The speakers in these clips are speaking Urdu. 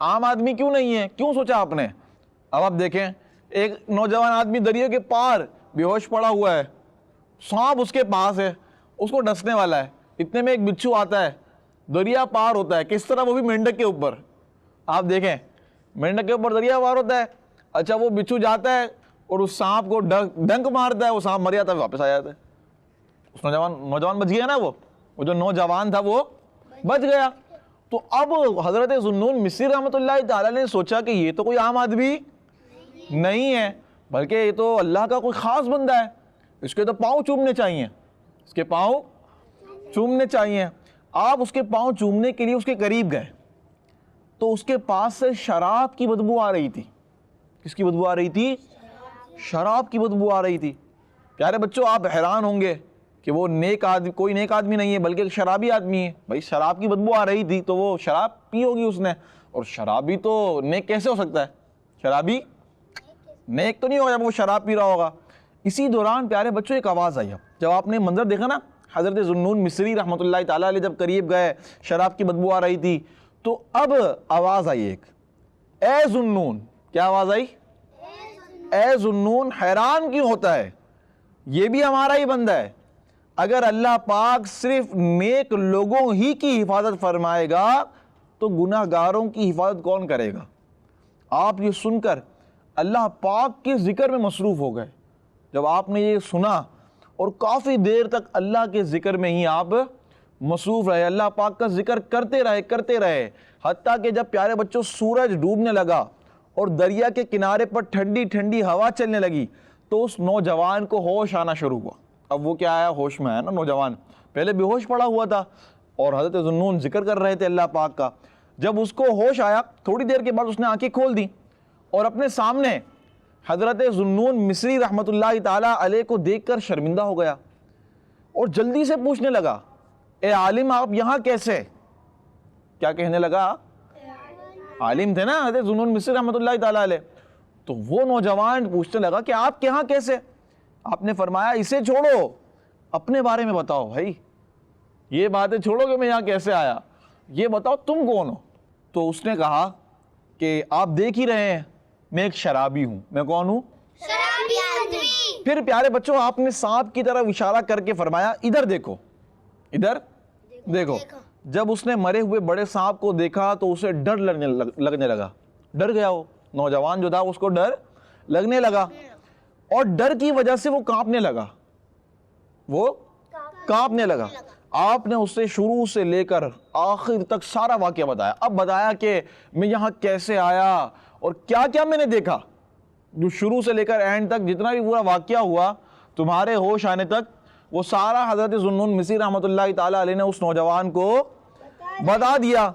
عام آدمی کیوں نہیں ہے؟ کیوں سوچا آپ نے؟ اب آپ دیکھیں ایک نوجوان آدمی دریا کے پار بے ہوش پڑا ہوا ہے، سانپ اس کے پاس ہے، اس کو ڈسنے والا ہے، اتنے میں ایک بچھو آتا ہے، دریا پار ہوتا ہے، کس طرح؟ وہ بھی مینڈک کے اوپر. آپ دیکھیں مینڈک کے اوپر دریا پار ہوتا ہے. اچھا وہ بچھو جاتا ہے اور اس سانپ کو ڈنک مارتا ہے، وہ سانپ مر جاتا ہے، واپس آ جاتا ہے. اس نوجوان بچ گیا نا، وہ جو نوجوان تھا وہ بچ گیا. تو اب حضرت ذوالنون مصری رحمۃ اللہ تعالیٰ نے سوچا کہ یہ تو کوئی عام آدمی نہیں ہے، بلکہ یہ تو اللہ کا کوئی خاص بندہ ہے، اس کے تو پاؤں چومنے چاہیے، اس کے پاؤں چومنے چاہیے. آپ اس کے پاؤں چومنے کے لیے اس کے قریب گئے تو اس کے پاس سے شراب کی بدبو آ رہی تھی. کس کی بدبو آ رہی تھی؟ شراب کی بدبو آ رہی تھی. پیارے بچوں آپ حیران ہوں گے کہ وہ کوئی نیک آدمی نہیں ہے بلکہ ایک شرابی آدمی ہے. بھائی شراب کی بدبو آ رہی تھی تو وہ شراب پی ہوگی اس نے، اور شرابی تو نیک کیسے ہو سکتا ہے؟ شرابی نیک تو نہیں ہوگا جب وہ شراب پی رہا ہوگا. اسی دوران پیارے بچوں ایک آواز آئی. جب آپ نے منظر دیکھا نا، حضرت ذوالنون مصری رحمۃ اللہ تعالیٰ علیہ جب قریب گئے، شراب کی بدبو آ رہی تھی، تو اب آواز آئی ایک، اے ذوالنون. کیا آواز آئی؟ اے ذوالنون حیران کیوں ہوتا ہے؟ یہ بھی ہمارا ہی بندہ ہے. اگر اللہ پاک صرف نیک لوگوں ہی کی حفاظت فرمائے گا تو گناہ گاروں کی حفاظت کون کرے گا؟ آپ یہ سن کر اللہ پاک کے ذکر میں مصروف ہو گئے. جب آپ نے یہ سنا اور کافی دیر تک اللہ کے ذکر میں ہی آپ مصروف رہے، اللہ پاک کا ذکر کرتے رہے، حتیٰ کہ جب پیارے بچوں سورج ڈوبنے لگا اور دریا کے کنارے پر ٹھنڈی ٹھنڈی ہوا چلنے لگی تو اس نوجوان کو ہوش آنا شروع ہوا. اب وہ کیا آیا؟ ہوش میں آیا نا نوجوان. پہلے بے ہوش پڑا ہوا تھا اور حضرت ذوالنون ذکر کر رہے تھے اللہ پاک کا. جب اس کو ہوش آیا تھوڑی دیر کے بعد اس نے آنکھیں کھول دی اور اپنے سامنے حضرت ذوالنون مصری رحمۃ اللہ تعالیٰ علیہ کو دیکھ کر شرمندہ ہو گیا اور جلدی سے پوچھنے لگا، اے عالم آپ یہاں کیسے؟ کیا کہنے لگا؟ عالم تھے نا حضرت ذوالنون مصری رحمۃ اللہ تعالیٰ علیہ. تو وہ نوجوان پوچھنے لگا کہ آپ یہاں کیسے؟ آپ نے فرمایا اسے چھوڑو، اپنے بارے میں بتاؤ. بھائی یہ باتیں چھوڑو کہ میں یہاں کیسے آیا، یہ بتاؤ تم کون ہو؟ تو اس نے کہا کہ آپ دیکھ ہی رہے ہیں میں ایک شرابی ہوں. میں کون ہوں؟ شرابی آدمی. پھر پیارے بچوں آپ نے سانپ کی طرف اشارہ کر کے فرمایا ادھر دیکھو، ادھر دیکھو. جب اس نے مرے ہوئے بڑے سانپ کو دیکھا تو اسے ڈر لگنے لگا. ڈر گیا، وہ نوجوان جو تھا اس کو ڈر لگنے لگا اور ڈر کی وجہ سے وہ کانپنے لگا. آپ نے اسے شروع سے لے کر آخر تک سارا واقعہ بتایا. اب بتایا کہ میں یہاں کیسے آیا اور کیا کیا میں نے دیکھا. جو شروع سے لے کر اینڈ تک جتنا بھی پورا واقعہ ہوا تمہارے ہوش آنے تک وہ سارا حضرت ذوالنون مصری رحمۃ اللہ تعالیٰ علیہ نے اس نوجوان کو بتا دیا.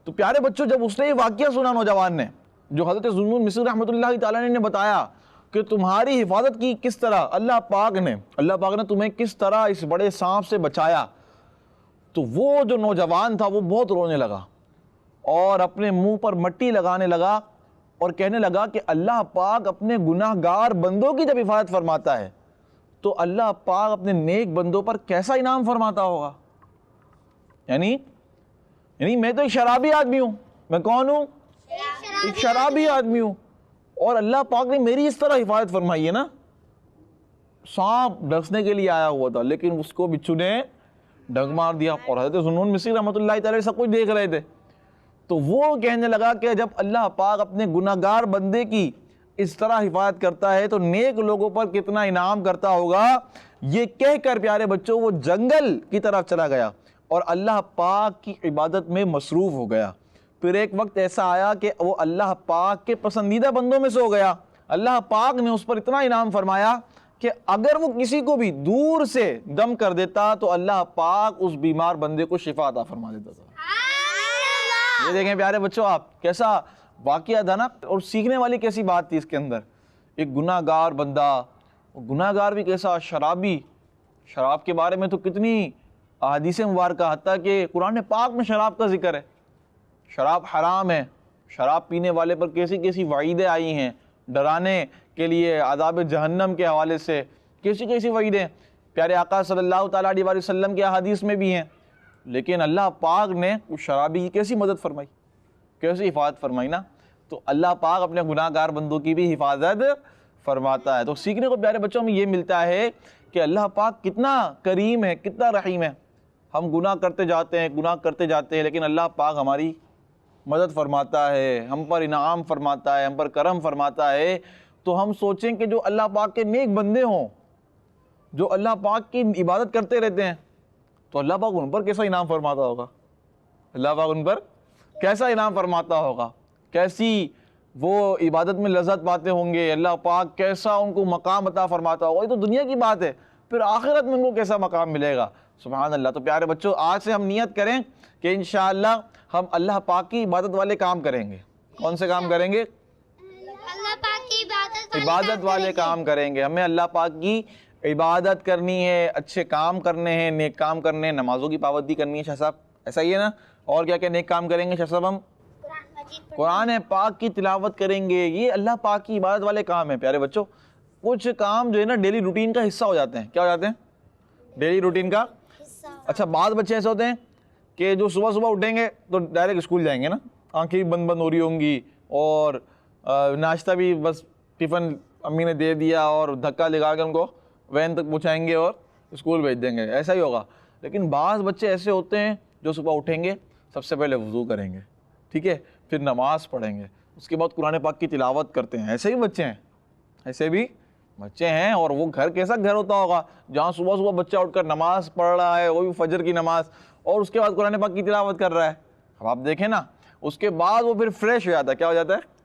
تو پیارے بچوں جب اس نے یہ واقعہ سنا نوجوان نے جو حضرت ذوالنون مصری رحمۃ اللہ تعالیٰ نے بتایا کہ تمہاری حفاظت کی کس طرح اللہ پاک نے تمہیں کس طرح اس بڑے سانپ سے بچایا، تو وہ جو نوجوان تھا وہ بہت رونے لگا اور اپنے منہ پر مٹی لگانے لگا اور کہنے لگا کہ اللہ پاک اپنے گناہ گار بندوں کی جب حفاظت فرماتا ہے تو اللہ پاک اپنے نیک بندوں پر کیسا انعام فرماتا ہوگا. یعنی میں تو ایک شرابی آدمی ہوں. میں کون ہوں؟ ایک شرابی آدمی ہوں اور اللہ پاک نے میری اس طرح حفاظت فرمائی ہے نا. سانپ ڈسنے کے لیے آیا ہوا تھا لیکن اس کو بچھو نے ڈنک مار دیا اور حضرت ذوالنون مصری رحمۃ اللہ تعالیٰ سب کچھ دیکھ رہے تھے. تو وہ کہنے لگا کہ جب اللہ پاک اپنے گناہ گار بندے کی اس طرح حفاظت کرتا ہے تو نیک لوگوں پر کتنا انعام کرتا ہوگا. یہ کہہ کر پیارے بچوں وہ جنگل کی طرف چلا گیا اور اللہ پاک کی عبادت میں مصروف ہو گیا. پھر ایک وقت ایسا آیا کہ وہ اللہ پاک کے پسندیدہ بندوں میں سے ہو گیا. اللہ پاک نے اس پر اتنا انعام فرمایا کہ اگر وہ کسی کو بھی دور سے دم کر دیتا تو اللہ پاک اس بیمار بندے کو شفا عطا فرما دیتا تھا. یہ دیکھیں پیارے بچوں آپ کیسا واقعہ تھا نا، اور سیکھنے والی کیسی بات تھی اس کے اندر. ایک گناہ گار بندہ، گناہ گار بھی کیسا، شرابی. شراب کے بارے میں تو کتنی احادیث مبارکہ، حتیٰ کہ قرآن پاک میں شراب کا ذکر ہے. شراب حرام ہے، شراب پینے والے پر کیسی کیسی وعیدیں آئی ہیں ڈرانے کے لیے، عذاب جہنم کے حوالے سے کیسی کیسی وعیدیں پیارے آقا صلی اللہ تعالیٰ علیہ وسلم کے احادیث میں بھی ہیں. لیکن اللہ پاک نے اس شرابی کی کیسی مدد فرمائی. کیسی حفاظت فرمائی نا. تو اللہ پاک اپنے گناہ گار بندوں کی بھی حفاظت فرماتا ہے. تو سیکھنے کو پیارے بچوں ہمیں یہ ملتا ہے کہ اللہ پاک کتنا کریم ہے, کتنا رحیم ہے. ہم گناہ کرتے جاتے ہیں لیکن اللہ پاک ہماری مدد فرماتا ہے, ہم پر انعام فرماتا ہے, ہم پر کرم فرماتا ہے. تو ہم سوچیں کہ جو اللہ پاک کے نیک بندے ہوں, جو اللہ پاک کی عبادت کرتے رہتے ہیں, تو اللہ پاک ان پر کیسا انعام فرماتا ہوگا, اللہ پاک ان پر کیسا انعام فرماتا ہوگا, کیسی وہ عبادت میں لذت پاتے ہوں گے, اللہ پاک کیسا ان کو مقام عطا فرماتا ہوگا. یہ تو دنیا کی بات ہے, پھر آخرت میں ان کو کیسا مقام ملے گا. سبحان اللہ. تو پیارے بچوں آج سے ہم نیت کریں کہ انشاءاللہ ہم اللہ پاک کی عبادت والے کام کریں گے. کون سے کام کریں گے؟ اللہ پاک کی عبادت والے کام کریں گے. ہمیں اللہ پاک کی عبادت کرنی ہے, اچھے کام کرنے ہیں, نیک کام کرنے ہیں, نمازوں کی پابندی کرنی ہے. شاہ صاحب ایسا ہی ہے نا؟ اور کیا کیا نیک کام کریں گے شاہ صاحب؟ ہم قرآن پاک کی تلاوت کریں گے. یہ اللہ پاک کی عبادت والے کام ہیں پیارے بچوں. کچھ کام جو ہے نا ڈیلی روٹین کا حصہ ہو جاتے ہیں. کیا ہو جاتے ہیں؟ ڈیلی روٹین کا. اچھا بعض بچے ایسے ہوتے ہیں کہ جو صبح صبح اٹھیں گے تو ڈائریکٹ اسکول جائیں گے نا, آنکھیں بند ہو رہی ہوں گی, اور ناشتہ بھی بس ٹفن امی نے دے دیا اور دھکا لگا کے ان کو وین تک پہنچائیں گے اور اسکول بھیج دیں گے, ایسا ہی ہوگا. لیکن بعض بچے ایسے ہوتے ہیں جو صبح اٹھیں گے, سب سے پہلے وضو کریں گے, ٹھیک ہے, پھر نماز پڑھیں گے, اس کے بعد قرآن پاک کی تلاوت کرتے ہیں. ایسے ہی بچے ہیں, ایسے بھی بچے ہیں. اور وہ گھر کیسا گھر ہوتا ہوگا جہاں صبح صبح بچہ اٹھ کر نماز پڑھ رہا ہے, وہ بھی فجر کی نماز, اور اس کے بعد قرآن پاک کی تلاوت کر رہا ہے. اب آپ دیکھیں نا, اس کے بعد وہ پھر فریش ہو جاتا ہے. کیا ہو جاتا ہے؟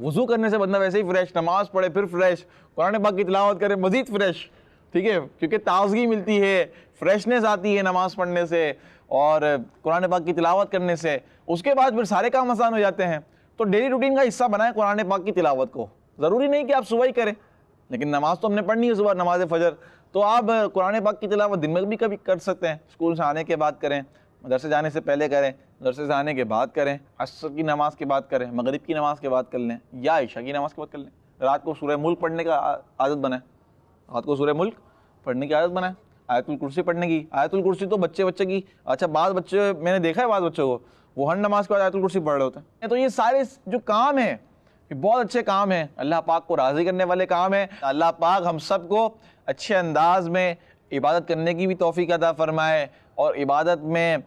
وضو کرنے سے بندہ ویسے ہی فریش, نماز پڑھے پھر فریش, قرآن پاک کی تلاوت کرے مزید فریش, ٹھیک ہے, کیونکہ تازگی ملتی ہے, فریشنس آتی ہے نماز پڑھنے سے اور قرآن پاک کی تلاوت کرنے سے. اس کے بعد پھر سارے کام آسان ہو جاتے ہیں. تو ڈیلی روٹین کا حصہ بنائیں قرآن پاک کی تلاوت کو. ضروری نہیں کہ آپ صبح ہی کریں, لیکن نماز تو ہم نے پڑھنی ہے صبح, نماز فجر, تو آپ قرآن پاک کی تلاوت دن میں بھی کبھی کر سکتے ہیں. اسکول سے آنے کے بعد کریں, مدرسے جانے سے پہلے کریں, مدرسے سے آنے کے بعد کریں, عصر کی نماز کے بعد کریں, مغرب کی نماز کے بعد کر لیں, یا عشاء کی نماز کے بعد کر لیں. رات کو سورہ ملک پڑھنے کا عادت بنائیں, رات کو سورہ ملک پڑھنے کی عادت بنائیں. آیت الکرسی پڑھنے کی, آیت الکرسی تو بچے کی, اچھا بعض بچے میں نے دیکھا ہے بعض بچوں کو وہ ہر نماز کے بعد آیت الکرسی پڑھ رہے ہوتے ہیں. تو یہ سارے جو کام ہیں یہ بہت اچھے کام ہیں, اللہ پاک کو راضی کرنے والے کام ہیں. اللہ پاک ہم سب کو اچھے انداز میں عبادت کرنے کی بھی توفیق عطا فرمائے اور عبادت میں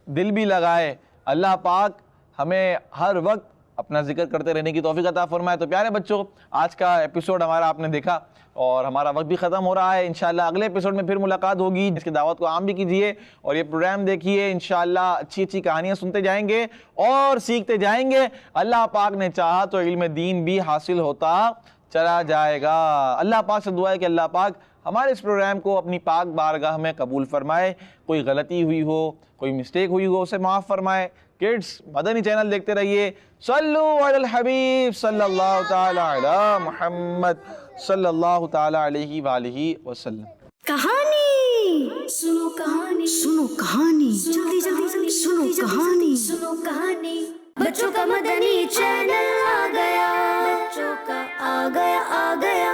دل بھی لگائے. اللہ پاک ہمیں ہر وقت اپنا ذکر کرتے رہنے کی توفیق عطا فرمائے. تو پیارے بچوں آج کا ایپیسوڈ ہمارا آپ نے دیکھا اور ہمارا وقت بھی ختم ہو رہا ہے. انشاءاللہ اگلے ایپیسوڈ میں پھر ملاقات ہوگی. اس کی دعوت کو عام بھی کیجئے اور یہ پروگرام دیکھیے. انشاءاللہ اچھی اچھی کہانیاں سنتے جائیں گے اور سیکھتے جائیں گے. اللہ پاک نے چاہا تو علم دین بھی حاصل ہوتا چلا جائے گا. اللہ پاک سے دعا ہے کہ اللہ پاک ہمارے اس پروگرام کو اپنی پاک بارگاہ میں قبول فرمائے. کوئی غلطی ہوئی ہو, کوئی مسٹیک ہوئی ہو, اسے معاف فرمائے. کڈز مدنی چینل دیکھتے رہیے. صلو علی الحبیب صلی اللہ تعالی علی محمد صلی اللہ تعالی علیہ وآلہ وسلم. کہانی سنو, کہانی سنو, کہانی جلدی جلدی سنو, کہانی سنو, کہانی. بچوں کا مدنی چینل آ گیا, بچوں کا آ گیا.